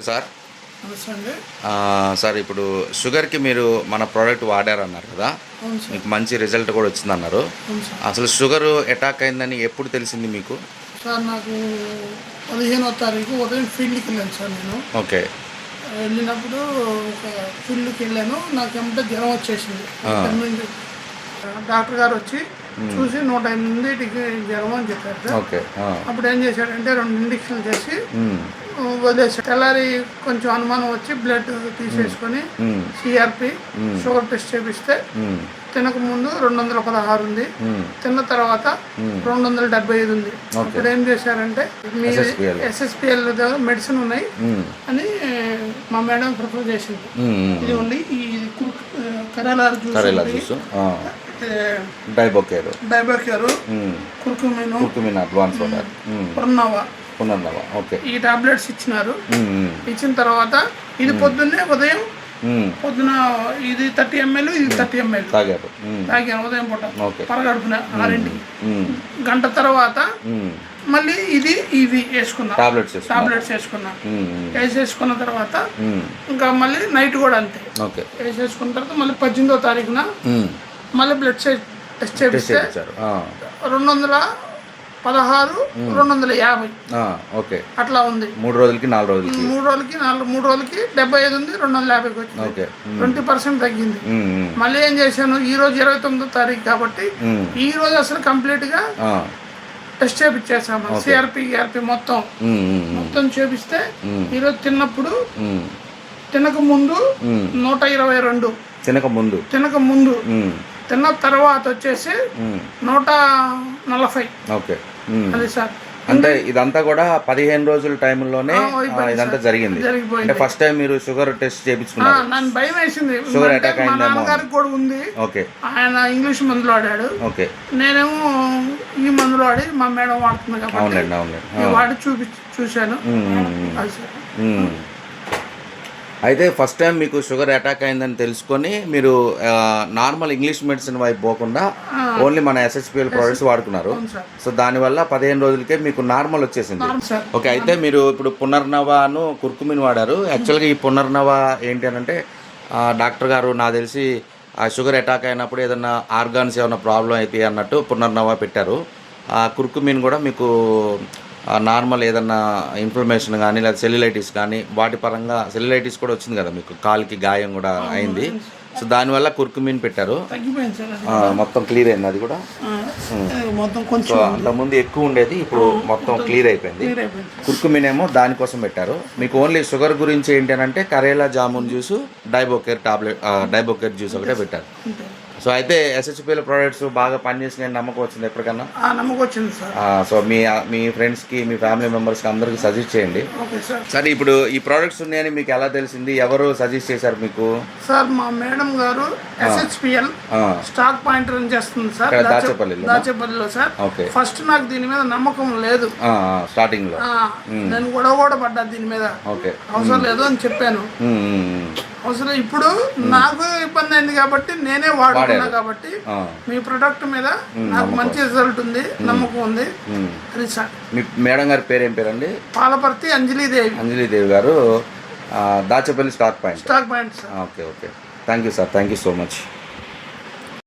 Sir. నమస్తే అండి. Sir ఇప్పుడు షుగర్కి మీరు మన ప్రోడక్ట్ వాడారన్నారు కదా, అవును సార్. మీకు మంచి రిజల్ట్ కూడా వచ్చిందన్నారు. అవును సార్. అసలు షుగర్ అటాక్ అయిందని ఎప్పుడు తెలిసింది మీకు? సార్ నాకు 15వ తారీఖు ఉదయం ఫీల్డ్కి వెళ్ళాను సార్. నేను ఓకే. వెళ్ళినప్పుడు ఒక ఫీల్డ్కి వెళ్ళాను. నాకు ఏమంటే జ్వరం వచ్చేసింది. డాక్టర్ గారు వచ్చి చూసి 108కి జ్వరం అని చెప్పారు సార్. ఓకే. అప్పుడు ఏం చేశాడంటే 2 ఇంజక్షన్లు చేసి వదిలేసాడు. తెల్లారి కొంచెం అనుమానం వచ్చి బ్లడ్ తీసేసుకొని సిఆర్పి షుగర్ టెస్ట్ చేపిస్తే తినక ముందు 216 ఉంది, తిన్న తర్వాత 275 ఉంది. అప్పుడు ఏం చేశారంటే మీ SSPL మెడిసిన్ ఉన్నాయి అని మా మేడం ప్రపోజ్ చేసింది. ఇది ఉంది, ఈ karela juice, Diabocare, curcumin, advance Punarnava. Okay. ఈ టాబ్లెట్స్ ఇచ్చినారు. ఇచ్చిన తర్వాత ఇది ఉదయం పొద్దున ఇది 30 ml, ఇది 30 ml తాగాను ఉదయం పూట పరగడుపున 6ంటికి. గంట తర్వాత మళ్ళీ ఇది వేసుకున్నా, టాబ్లెట్స్ వేసుకున్నా. వేసేసుకున్న తర్వాత ఇంకా మళ్ళీ నైట్ కూడా అంతే వేసేసుకున్న తర్వాత మళ్ళీ 18వ తారీఖున మళ్ళీ బ్లడ్ టెస్ట్ చేపిస్తే 216, 250 ఓకే అట్లా ఉంది. 3 రోజులకి 4 రోజులకి 3 రోజులకి 75 ఉంది, 250కి వచ్చింది. 20% తగ్గింది. మళ్ళీ ఏం చేశాను, ఈ రోజు 29వ తారీఖు కాబట్టి ఈ రోజు అసలు కంప్లీట్ గా టెస్ట్ చేపించేసాము. సిఆర్పి మొత్తం చేపిస్తే ఈరోజు తినక ముందు 122, తినక ముందు తిన్న తర్వాత వచ్చేసి 140. ఓకే. అది సార్. అంటే ఇదంతా కూడా 15 రోజుల టైంలోనే ఇదంతా జరిగింది. అంటే ఫస్ట్ టైం మీరు షుగర్ టెస్ట్ చేయించుకున్నారు. నన్ను భయం వేసింది. షుగర్ అటాక్ మా నాన్నగారికి కూడా ఉంది. ఓకే. ఆయన ఇంగ్లీష్ మందులు వాడాడు. ఓకే. నేనేమో ఈ మందులు వాడి మా మేడం వాడుతుంది కాబట్టి వాడి చూశాను. అయితే ఫస్ట్ టైం మీకు షుగర్ అటాక్ అయిందని తెలుసుకొని మీరు నార్మల్ ఇంగ్లీష్ మెడిసిన్ వైపు పోకుండా ఓన్లీ మన SSPL ప్రోడక్ట్స్ వాడుకున్నారు. సో దానివల్ల 15 రోజులకే మీకు నార్మల్ వచ్చేసింది. ఓకే. అయితే మీరు ఇప్పుడు పునర్నవను కుర్కుమిన్ వాడారు. యాక్చువల్గా ఈ పునర్నవ ఏంటి అని అంటే డాక్టర్ గారు నాకు తెలిసి ఆ షుగర్ అటాక్ అయినప్పుడు ఏదైనా ఆర్గాన్స్ ఏమైనా ప్రాబ్లం అవుతాయి అన్నట్టు పునర్నవ పెట్టారు. కుర్కుమిన్ కూడా మీకు నార్మల్ ఏదన్నా ఇన్ఫ్లమేషన్ కానీ లేదా సెల్యులైటిస్ కానీ వాటి పరంగా సెల్యులైటిస్ కూడా వచ్చింది కదా మీకు, కాలుకి గాయం కూడా అయింది. సో దానివల్ల కుర్కుమిన్ పెట్టారు. మొత్తం క్లియర్ అయింది. అది కూడా సో అంతకుముందు ఎక్కువ ఉండేది, ఇప్పుడు మొత్తం క్లియర్ అయిపోయింది. కుర్కుమిన్ ఏమో దానికోసం పెట్టారు. మీకు ఓన్లీ షుగర్ గురించి ఏంటి అని అంటే కరేలా జామున్ జ్యూస్, డైబోకేర్ జ్యూస్ ఒకటే పెట్టారు. సో అయితే SSPL ప్రోడక్ట్స్ బాగా పనిచేసిన నమ్మకం వచ్చింది ఎప్పటికన్నా? నమ్మకం వచ్చింది సార్. సో మీ ఫ్రెండ్స్కి, మీ ఫ్యామిలీ మెంబర్స్కి అందరికి సజెస్ట్ చేయండి. సరే, ఇప్పుడు ఈ ప్రోడక్ట్స్ ఉన్నాయని మీకు ఎలా తెలిసింది? ఎవరు సజెస్ట్ చేశారు మీకు? సార్ మా మేడం గారు SSPL స్టాక్ పాయింట్ రన్ చేస్తుంది సార్ దాచేపల్లిలో సార్. ఫస్ట్ నాకు దీని మీద నమ్మకం లేదు స్టార్టింగ్ లో. నేను కూడా పడ్డా దీని మీద. అవసరం లేదు అని చెప్పాను. అవసరం ఇప్పుడు నాకు ఇబ్బంది అయింది కాబట్టి నేనే వాడుతున్నా కాబట్టి మీ ప్రొడక్ట్ మీద నాకు మంచి రిజల్ట్ ఉంది, నమ్మకం ఉంది. అది సార్. మీ మేడం గారి పేరు ఏం పేరండి? పాలపర్తి అంజలీదేవి గారు, Dachepalli stock point. Sir. Okay. Thank you sir. Thank you so much.